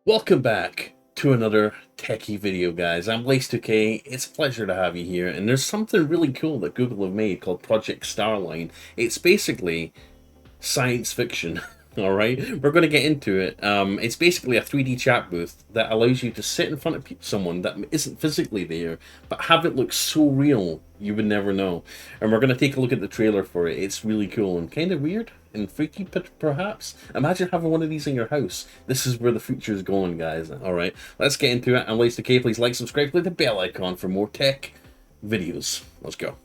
Welcome back to another techie video, guys. I'm Blaze2K. It's a pleasure to have you here, and there's something really cool that Google have made called Project Starline. It's basically science fiction. All right, we're going to get into it. It's basically a 3D chat booth that allows you to sit in front of someone that isn't physically there, but have it look so real you would never know. And we're going to take a look at the trailer for it. It's really cool and kind of weird and freaky, perhaps. Imagine having one of these in your house. This is where the future is going, guys. All right, let's get into it. I'm Blaze2K. Please like, subscribe, click the bell icon for more tech videos. Let's go.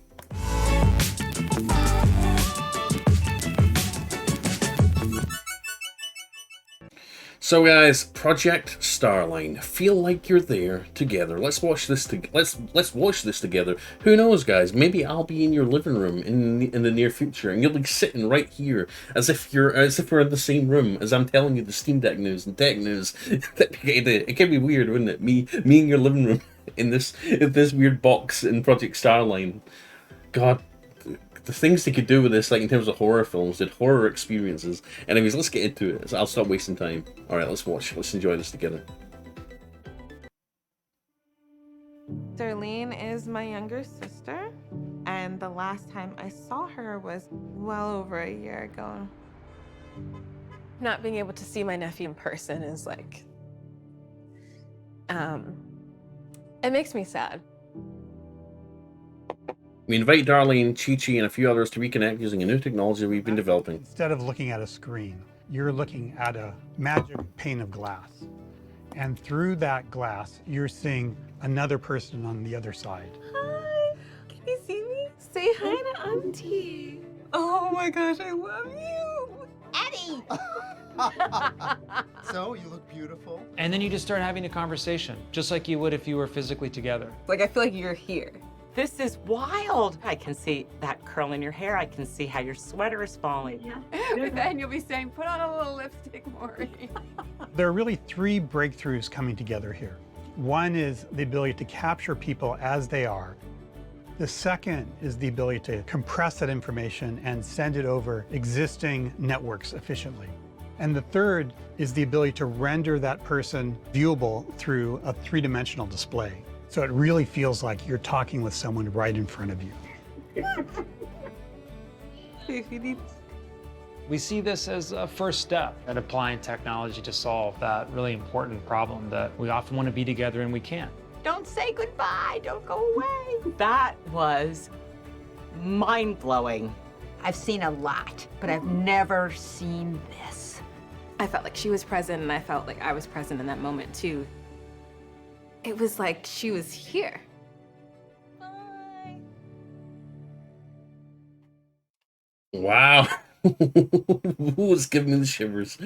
So guys, Project Starline. Feel like you're there together. Let's watch this. Let's watch this together. Who knows, guys? Maybe I'll be in your living room in the near future, and you'll be sitting right here as if we're in the same room as I'm telling you the Steam Deck news and tech news. It can be weird, wouldn't it? Me in your living room in this weird box in Project Starline. God. The things they could do with this, like in terms of horror films, did horror experiences. Anyways, let's get into it. I'll stop wasting time. All right, let's watch. Let's enjoy this together. Darlene is my younger sister, and the last time I saw her was well over a year ago. Not being able to see my nephew in person is like, it makes me sad. We invite Darlene, Chi-Chi, and a few others to reconnect using a new technology we've been developing. Instead of looking at a screen, you're looking at a magic pane of glass. And through that glass, you're seeing another person on the other side. Hi, can you see me? Say hi to Auntie. Oh my gosh, I love you. Eddie! So, you look beautiful. And then you just start having a conversation, just like you would if you were physically together. Like, I feel like you're here. This is wild. I can see that curl in your hair. I can see how your sweater is falling. Yeah. But then you'll be saying, put on a little lipstick, Maury. There are really three breakthroughs coming together here. One is the ability to capture people as they are. The second is the ability to compress that information and send it over existing networks efficiently. And the third is the ability to render that person viewable through a three-dimensional display. So it really feels like you're talking with someone right in front of you. We see this as a first step at applying technology to solve that really important problem that we often want to be together and we can't. Don't say goodbye. Don't go away. That was mind-blowing. I've seen a lot, but I've never seen this. I felt like she was present, and I felt like I was present in that moment too. It was like she was here. Bye. Wow. Who's giving me the shivers?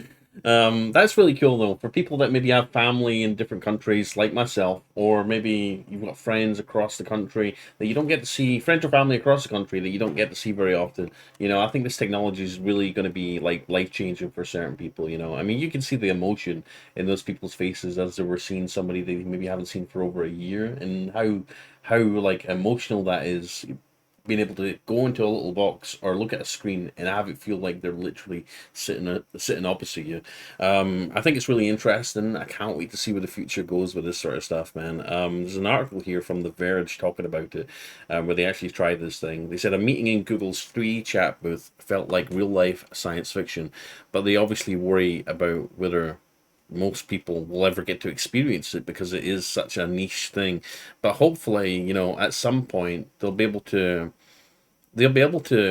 That's really cool though, for people that maybe have family in different countries like myself, or maybe you've got friends across the country that you don't get to see, friends or family across the country that you don't get to see very often. You know, I think this technology is really going to be like life-changing for certain people, you know. I mean, you can see the emotion in those people's faces as they were seeing somebody they maybe haven't seen for over a year, and how like emotional that is, being able to go into a little box or look at a screen and have it feel like they're literally sitting opposite you. I think it's really interesting. I can't wait to see where the future goes with this sort of stuff, man. There's an article here from The Verge talking about it, where they actually tried this thing. They said a meeting in Google's free chat booth felt like real-life science fiction, but they obviously worry about whether most people will ever get to experience it because it is such a niche thing. But hopefully, you know, at some point they'll be able to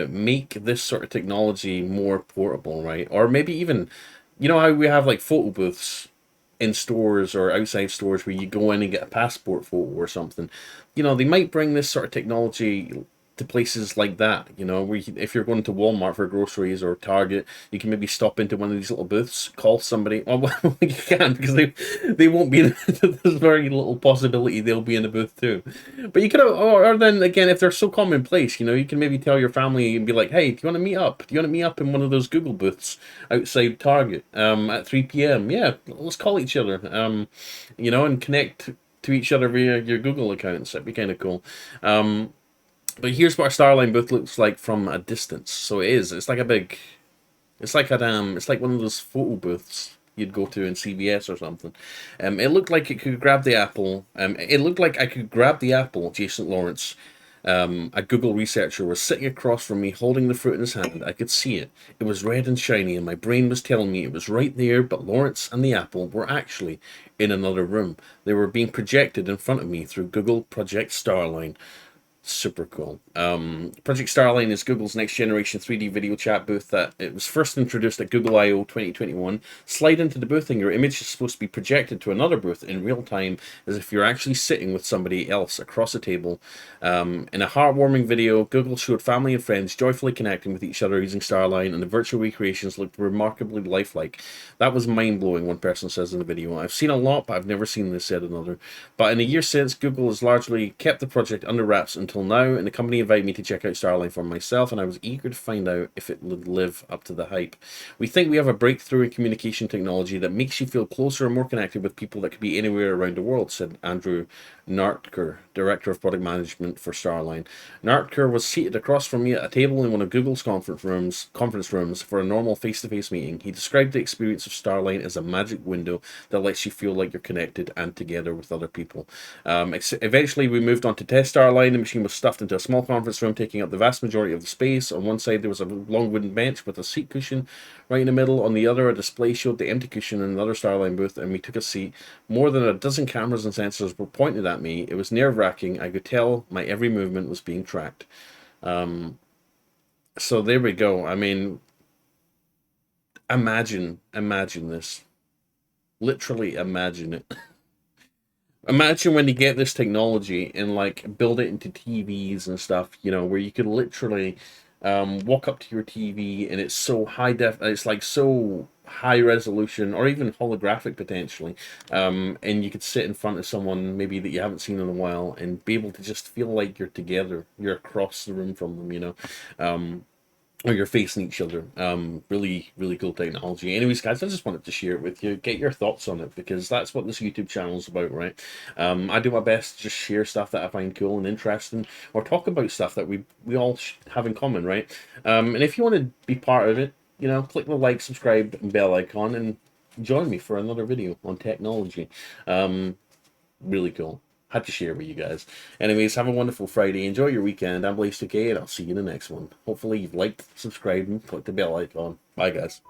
make this sort of technology more portable, right? Or maybe even, you know how we have like photo booths in stores or outside stores where you go in and get a passport photo or something. You know, they might bring this sort of technology to places like that, you know, where if you're going to Walmart for groceries or Target, you can maybe stop into one of these little booths, call somebody. Oh, well, you can't, because they won't be in there's very little possibility they'll be in the booth too. But you could, or then again, if they're so commonplace, you know, you can maybe tell your family and be like, hey, do you want to meet up? Do you want to meet up in one of those Google booths outside Target at 3 p.m? Yeah, let's call each other, you know, and connect to each other via your Google accounts. That'd be kind of cool. But here's what our Starline booth looks like from a distance. So it's like a big, it's like one of those photo booths you'd go to in CVS or something. It looked like it could grab the apple. It looked like I could grab the apple, Jason Lawrence. A Google researcher was sitting across from me holding the fruit in his hand. I could see it. It was red and shiny, and my brain was telling me it was right there, but Lawrence and the apple were actually in another room. They were being projected in front of me through Google Project Starline. Super cool. Project Starline is Google's next generation 3D video chat booth that it was first introduced at Google I/O 2021. Slide into the booth and your image is supposed to be projected to another booth in real time as if you're actually sitting with somebody else across a table. In a heartwarming video, Google showed family and friends joyfully connecting with each other using Starline, and the virtual recreations looked remarkably lifelike. That was mind-blowing, one person says in the video. I've seen a lot, but I've never seen this, said another. But in the year since, Google has largely kept the project under wraps until now, and the company invited me to check out Starline for myself, and I was eager to find out if it would live up to the hype. We think we have a breakthrough in communication technology that makes you feel closer and more connected with people that could be anywhere around the world, said Andrew Nartker, Director of Product Management for Starline. Nartker was seated across from me at a table in one of Google's conference rooms for a normal face-to-face meeting. He described the experience of Starline as a magic window that lets you feel like you're connected and together with other people. Eventually, we moved on to test Starline. The machine was stuffed into a small conference room, taking up the vast majority of the space. On one side, there was a long wooden bench with a seat cushion right in the middle. On the other, a display showed the empty cushion in another Starline booth, and we took a seat. More than a dozen cameras and sensors were pointed at me. It was nerve-wracking. I could tell my every movement was being tracked. So there we go. I mean, imagine this. Literally imagine it. Imagine when you get this technology and like build it into TVs and stuff, you know, where you could literally walk up to your TV and it's so it's like so high resolution or even holographic potentially, and you could sit in front of someone maybe that you haven't seen in a while and be able to just feel like you're together, you're across the room from them, you know. Or you're facing each other. Really, really cool technology. Anyways, guys, I just wanted to share it with you, get your thoughts on it, because that's what this YouTube channel is about, right? I do my best to just share stuff that I find cool and interesting, or talk about stuff that we all have in common, right? And if you want to be part of it, you know, click the like, subscribe, and bell icon, and join me for another video on technology. Really cool. Had to share with you guys. Anyways, have a wonderful Friday. Enjoy your weekend. I'm Blaze2K, and I'll see you in the next one. Hopefully you've liked, subscribed, and clicked the bell icon. Bye, guys.